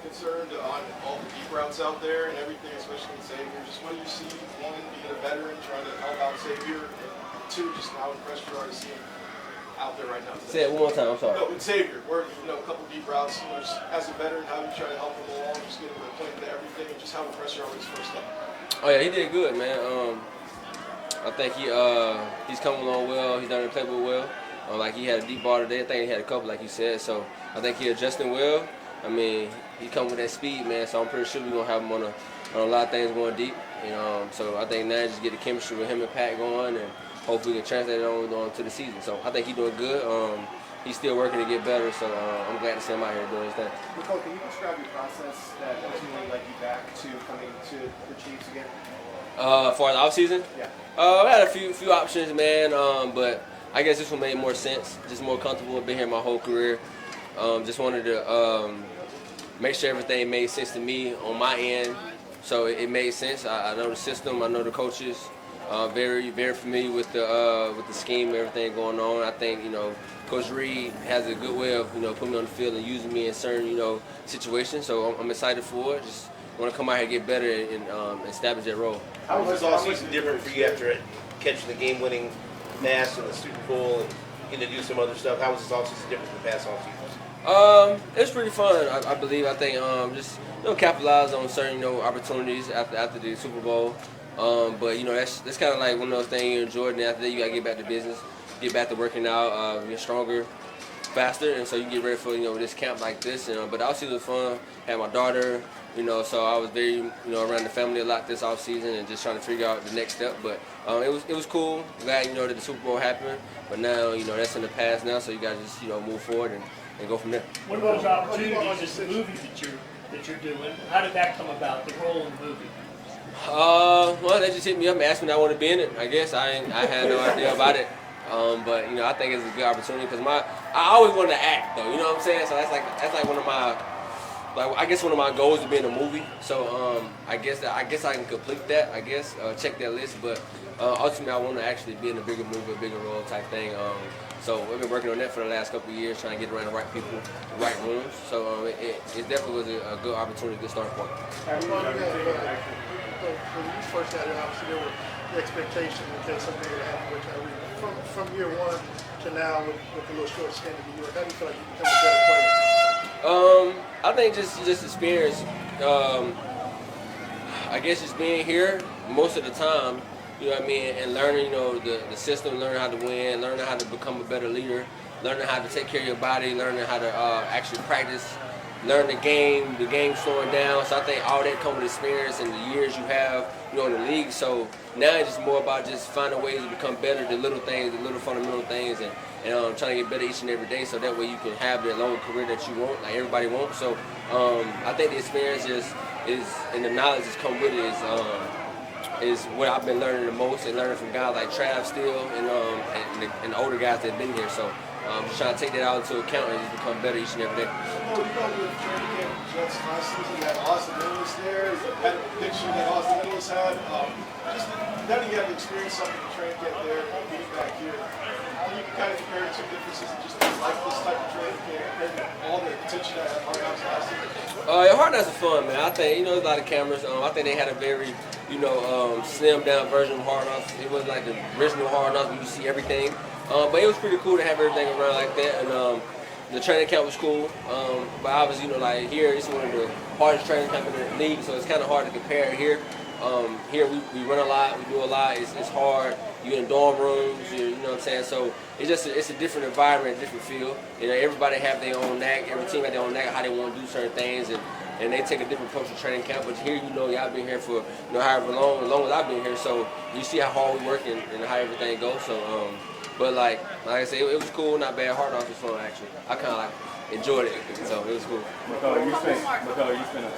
concerned on all the deep routes out there and everything, especially in Xavier? Just what do you see, one, being a veteran, trying to help out Xavier, and two, just how impressed you are to see him out there right now today? Say it one more time, I'm sorry. No, with Xavier, where, a couple deep routes, just as a veteran, how you try to help him along, just get him acquainted to everything, and just how impressed you are with his first step? Oh yeah, he did good, man. I think he's coming along well. He's done the playbook well. Like he had a deep ball today. I think he had a couple, like you said. So I think he's adjusting well. I mean, he come with that speed, man. So I'm pretty sure we're gonna have him on a lot of things going deep. So I think now just get the chemistry with him and Pat going, and hopefully we can translate it on to the season. So I think he's doing good. He's still working to get better. So I'm glad to see him out here doing his thing. Mecole, can you describe your process that ultimately led you back to coming to the Chiefs again? For the offseason? Yeah. I had a few options, man, but I guess this one made more sense. Just more comfortable. I've been here my whole career. Just wanted to make sure everything made sense to me on my end. So it made sense. I know the system. I know the coaches. Very familiar with the scheme, everything going on. I think Coach Reed has a good way of putting me on the field and using me in certain situations. So I'm excited for it. Just want to come out here and get better and establish that role. How was this offseason different for you after catching the game-winning pass in the Super Bowl and getting to do some other stuff? How was this offseason different from past offseasons? It was pretty fun. I believe. I think just capitalize on certain opportunities after the Super Bowl. But that's kind of like one of those things you enjoy, and after that you gotta get back to business, get back to working out, get stronger, faster, and so you get ready for this camp like this. But obviously it was fun. Had my daughter, so I was very around the family a lot this off season and just trying to figure out the next step. But it was cool. Glad that the Super Bowl happened. But now that's in the past now, so you gotta just move forward and go from there. What about the opportunities, this movie that you're doing? How did that come about? The role in the movie? Well, they just hit me up and asked me if I want to be in it. I guess I had no idea about it. But I think it's a good opportunity because I always wanted to act though. You know what I'm saying? So that's like one of my one of my goals to be in a movie. So I guess I can complete that. I guess check that list. But ultimately, I want to actually be in a bigger movie, a bigger role type thing. So we've been working on that for the last couple of years, trying to get around the right people, the right rooms. So it definitely was a good opportunity, good start point. When you first got it, obviously there were the expectations in case something would happen with Kyrie. From year one to now, with the little short stint of the year, how do you feel like you become a better player? I think just experience. I guess just being here most of the time, and learning, the system, learning how to win, learning how to become a better leader, learning how to take care of your body, learning how to actually practice, learn the game slowing down. So I think all that comes with experience and the years you have, in the league. So now it's just more about just finding ways to become better, the little things, the little fundamental things, and trying to get better each and every day. So that way you can have that long career that you want, like everybody wants. So I think the experience is and the knowledge that's come with it is what I've been learning the most, and learning from guys like Trav still and the older guys that have been here. So just trying to take that out into account and just become better each and every day. You go to the training camp Jets last season, you had Austin Millis there, you had a picture that Austin Millis had. Just now that you have experienced something in training camp there, being back here, can you kind of compare the two differences and just like this type of training camp compared to all the attention that had Hard Knocks last season? Hard Knocks are fun, man. I think, there's a lot of cameras. I think they had a very, slimmed down version of Hard Knocks. It wasn't like the original Hard Knocks where you see everything. But it was pretty cool to have everything around like that. And the training camp was cool. But obviously, here it's one of the hardest training camps in the league, so it's kind of hard to compare here. Here we run a lot, we do a lot. It's hard. You're in dorm rooms, you know what I'm saying? So it's a different environment, a different feel. Everybody have their own knack. Every team have their own knack how they want to do certain things, and they take a different approach to training camp. But here, y'all been here for however long as I've been here, so you see how hard we work and how everything goes. So, but like I said, it was cool, not bad. Hard Knocks was fun actually. I kind of enjoyed it, so it was cool. Mecole, you spent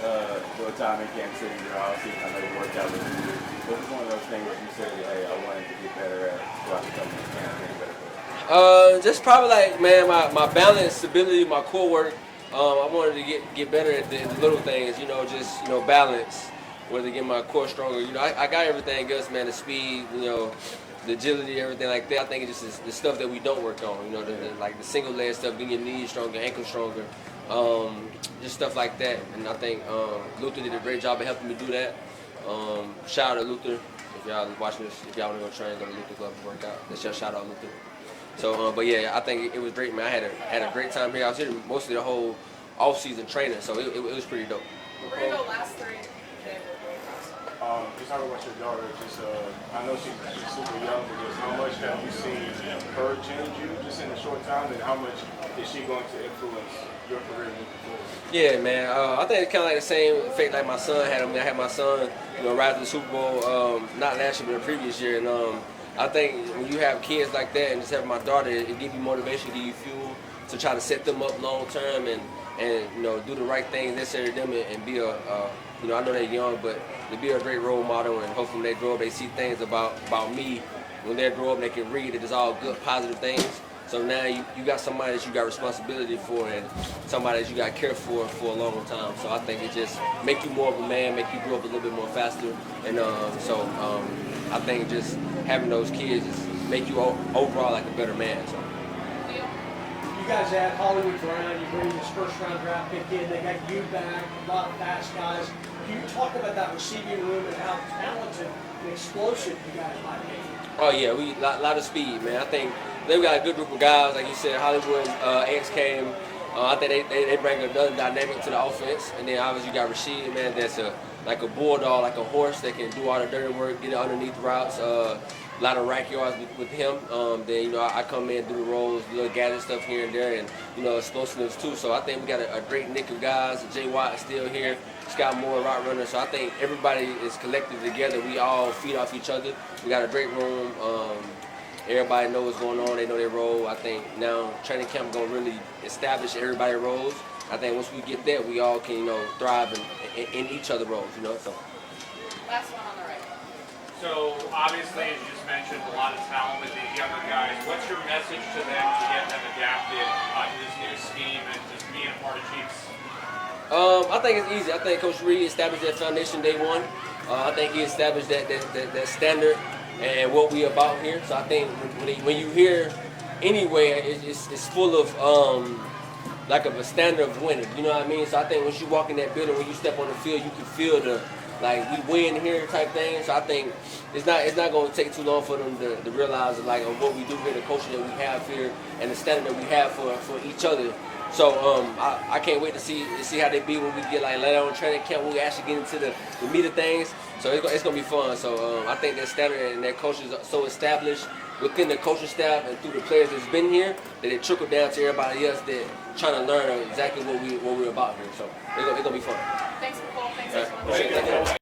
a little time in Kansas City your offseason. I know you worked out with you. What was one of those things that you said, hey, I wanted to get better at so I could come to camp and get better? Just probably like, man, my balance, stability, my core work. I wanted to get better at the little things, just balance, whether to get my core stronger. I got everything else, man, the speed, the agility, everything like that. I think it's just the stuff that we don't work on, like the single leg stuff, getting your knees stronger, ankles stronger. just stuff like that. And I think Luther did a great job of helping me do that. Shout out to Luther. If y'all watching this, if y'all want to go train, go to Luther Club and work out. That's your shout out, Luther. So, but yeah, I think it was great, man. I had a great time here. I was here mostly the whole off-season training, so it was pretty dope. We're gonna go last three. Just talking about your daughter, I know she's super young, but just how much have you seen her change you just in a short time, and how much is she going to influence your career moving forward? Yeah, man. I think it's kind of like the same effect like my son had. I mean, I had my son, right after the Super Bowl, not last year, but the previous year, and I think when you have kids like that, and just having my daughter, it gives you motivation, give you fuel to try to set them up long term, and do the right things necessary to them, and be I know they're young, but to be a great role model, and hopefully when they grow up, they see things about me. When they grow up, they can read it. It's all good, positive things. So now you got somebody that you got responsibility for, and somebody that you got to care for a long time. So I think it just make you more of a man, make you grow up a little bit more faster. And I think just having those kids just make you overall like a better man. So. You guys had Hollywood Brown, you bring this first-round draft pick in, they got you back, a lot of fast guys. Can you talk about that receiving room and how talented and explosive you guys might be? Oh yeah, we lot of speed, man. I think they've got a good group of guys, like you said. Hollywood X came. I think they bring another dynamic to the offense, and then obviously you got Rashid, man. That's like a bulldog, like a horse that can do all the dirty work, get it underneath routes. A lot of rack yards with him. Then I come in, do the rolls, little gadget stuff here and there, and explosiveness too. So I think we got a great nick of guys. Jay Watt is still here. Scott Moore, route runner. So I think everybody is collected together. We all feed off each other. We got a great room. Everybody knows what's going on. They know their role. I think now training camp gonna really establish everybody's roles. I think once we get there, we all can thrive in each other's roles. So. Last one on the right. So obviously, as you just mentioned, a lot of talent with these younger guys. What's your message to them to get them adapted to this new scheme and just being a part of Chiefs? I think it's easy. I think Coach Reed established that foundation day one. I think he established that standard and what we about here. So I think when you hear anywhere, it's full of like of a standard of winning. You know what I mean? So I think once you walk in that building, when you step on the field, you can feel the we win here type thing. So I think it's not going to take too long for them to realize what we do here, the culture that we have here, and the standard that we have for each other. So I can't wait to see how they be when we get later on training camp, when we actually get into the meat of things. So it's going to be fun. So I think that standard and that culture is so established within the coaching staff and through the players that's been here that it trickled down to everybody else that trying to learn exactly what we're about here. So it's going to be fun. Thanks, Mecole. Thanks, All right. everyone.